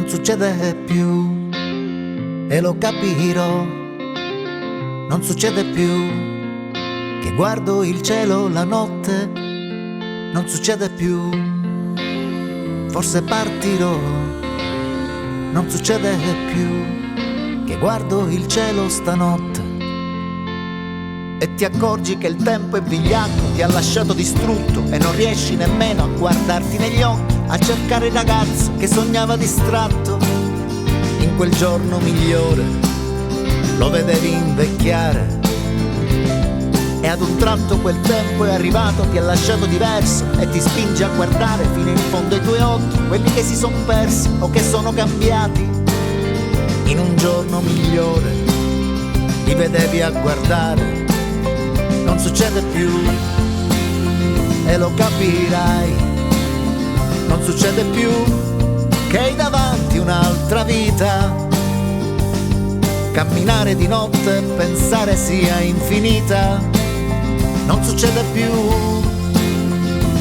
non succede più e lo capirò. Non succede più che guardo il cielo la notte, non succede più. Forse partirò, non succede più che guardo il cielo stanotte e ti accorgi che il tempo è vigliacco, ti ha lasciato distrutto e non riesci nemmeno a guardarti negli occhi, a cercare il ragazzo che sognava distratto. In quel giorno migliore lo vedevi invecchiare e ad un tratto quel tempo è arrivato, ti ha lasciato diverso e ti spinge a guardare fino in fondo ai tuoi occhi quelli che si son persi o che sono cambiati. In un giorno migliore li vedevi a guardare, non succede più e lo capirai. Non succede più che hai davanti un'altra vita, camminare di notte e pensare sia infinita. Non succede più,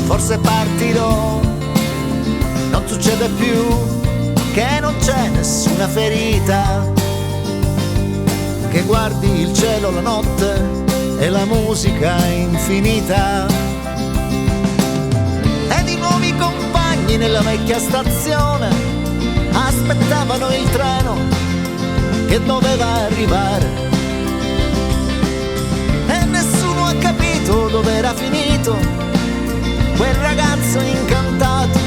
forse partirò. Non succede più che non c'è nessuna ferita, che guardi il cielo la notte e la musica infinita. Ed i nuovi compagni nella vecchia stazione aspettavano il treno che doveva arrivare e nessuno ha capito dove era finito quel ragazzo incantato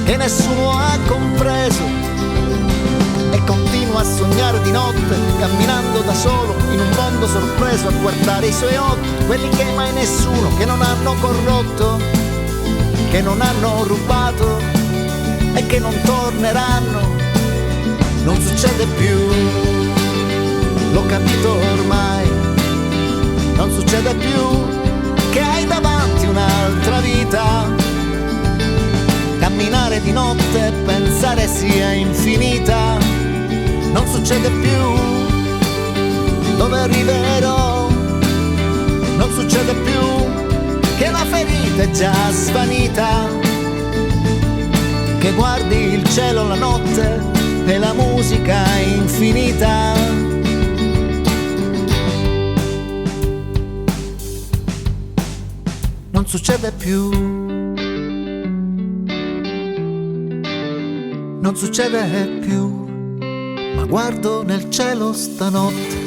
che nessuno ha compreso e continua a sognare di notte, camminando da solo in un mondo sorpreso, a guardare i suoi occhi, quelli che mai nessuno, che non hanno corrotto, che non hanno rubato e che non torneranno. Non succede più, l'ho capito ormai. Non succede più che hai davanti un'altra vita, camminare di notte e pensare sia infinita. Non succede più dove arriverò, non succede più che la ferita è già svanita, che guardi il cielo la notte e la musica infinita. Non succede più, non succede più, ma guardo nel cielo stanotte